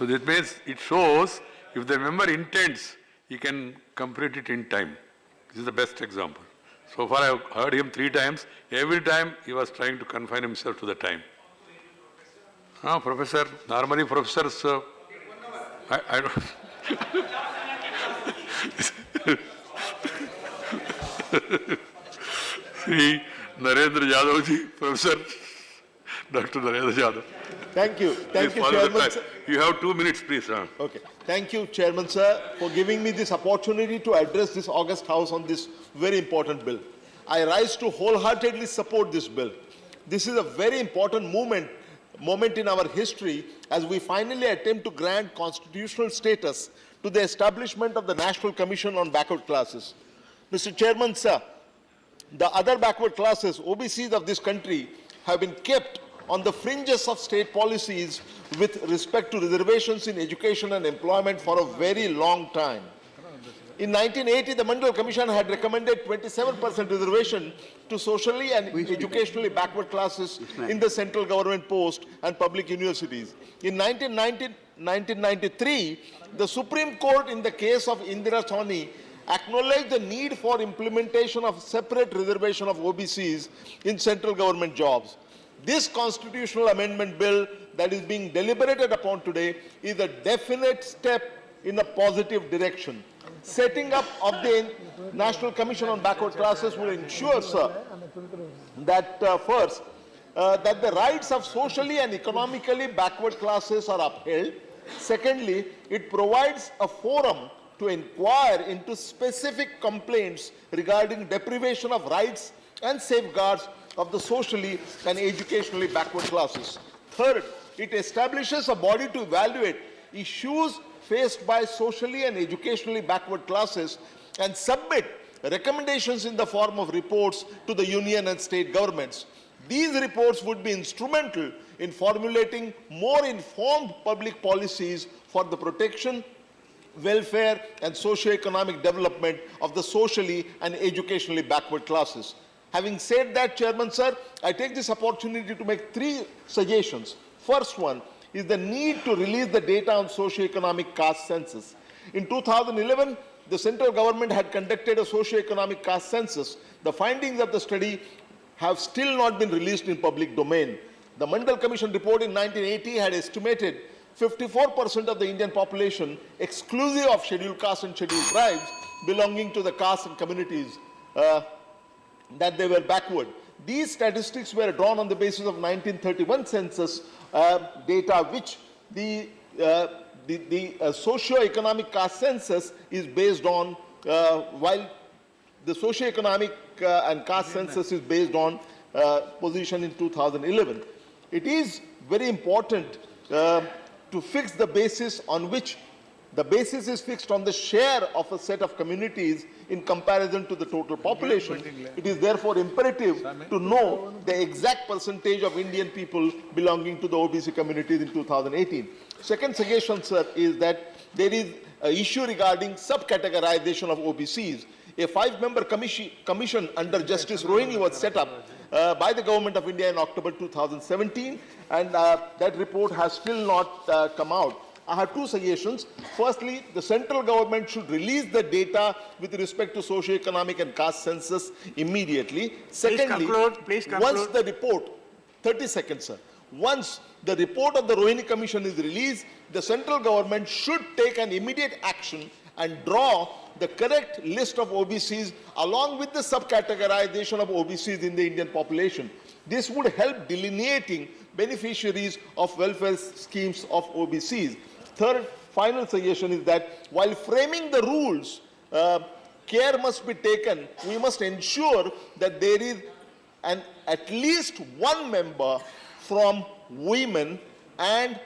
So that means it shows if the member intends, he can complete it in time. This is the best example. So far I have heard him 3 times. Every time he was trying to confine himself to the time. Professor, normally professors, I don't. See, Narendra Yadav ji, Professor Dr. Narendra Yadav. Thank you. Thank you, Chairman. You have 2 minutes, please. Okay. Thank you, Chairman, sir, for giving me this opportunity to address this August House on this very important bill. I rise to wholeheartedly support this bill. This is a very important moment in our history as we finally attempt to grant constitutional status to the establishment of the National Commission on Backward Classes. Mr. Chairman, sir, the other backward classes, OBCs of this country, have been kept on the fringes of state policies with respect to reservations in education and employment for a very long time. In 1980, the Mandal Commission had recommended 27% reservation to socially and educationally backward classes in the central government post and public universities. In 1993, the Supreme Court in the case of Indira Sawhney acknowledged the need for implementation of separate reservation of OBCs in central government jobs. This constitutional amendment bill that is being deliberated upon today is a definite step in a positive direction. Setting up of the National Commission on Backward Classes will ensure, sir, that first, that the rights of socially and economically backward classes are upheld. Secondly, it provides a forum to inquire into specific complaints regarding deprivation of rights and safeguards of the socially and educationally backward classes. Third, it establishes a body to evaluate issues faced by socially and educationally backward classes and submit recommendations in the form of reports to the union and state governments. These reports would be instrumental in formulating more informed public policies for the protection, welfare and socio-economic development of the socially and educationally backward classes. Having said that, Chairman, sir, I take this opportunity to make 3 suggestions. First one is the need to release the data on socio-economic caste census. In 2011, the central government had conducted a socio-economic caste census. The findings of the study have still not been released in public domain. The Mandal Commission report in 1980 had estimated 54% of the Indian population, exclusive of scheduled castes and scheduled tribes, belonging to the castes and communities that they were backward. These statistics were drawn on the basis of 1931 census data, which the socio-economic caste census is based on, while the socio-economic and caste census is based on position in 2011. It is very important to fix the basis on which the basis is fixed on the share of a set of communities in comparison to the total population. It is therefore imperative to know the exact percentage of Indian people belonging to the OBC communities in 2018. Second suggestion, sir, is that there is an issue regarding subcategorization of OBCs. A 5-member commission under Justice Rohini was set up by the Government of India in October 2017, and that report has still not come out. I have 2 suggestions. Firstly, the central government should release the data with respect to socio-economic and caste census immediately. Secondly, please conclude. Once the report, 30 seconds, sir. Once the report of the Rohini Commission is released, the central government should take an immediate action and draw the correct list of OBCs along with the subcategorization of OBCs in the Indian population. This would help delineating beneficiaries of welfare schemes of OBCs. Third, final suggestion is that while framing the rules, care must be taken. We must ensure that there is at least 1 member from women and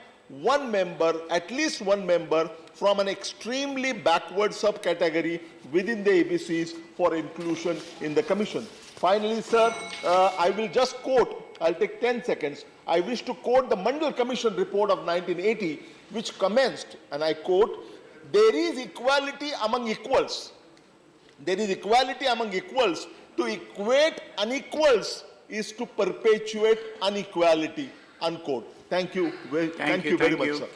at least one member from an extremely backward subcategory within the ABCs for inclusion in the commission. Finally, sir, I will just quote, I'll take 10 seconds. I wish to quote the Mandal Commission report of 1980, which commenced, and I quote, "There is equality among equals. There is equality among equals. To equate unequals is to perpetuate inequality," unquote. Thank you very much, sir.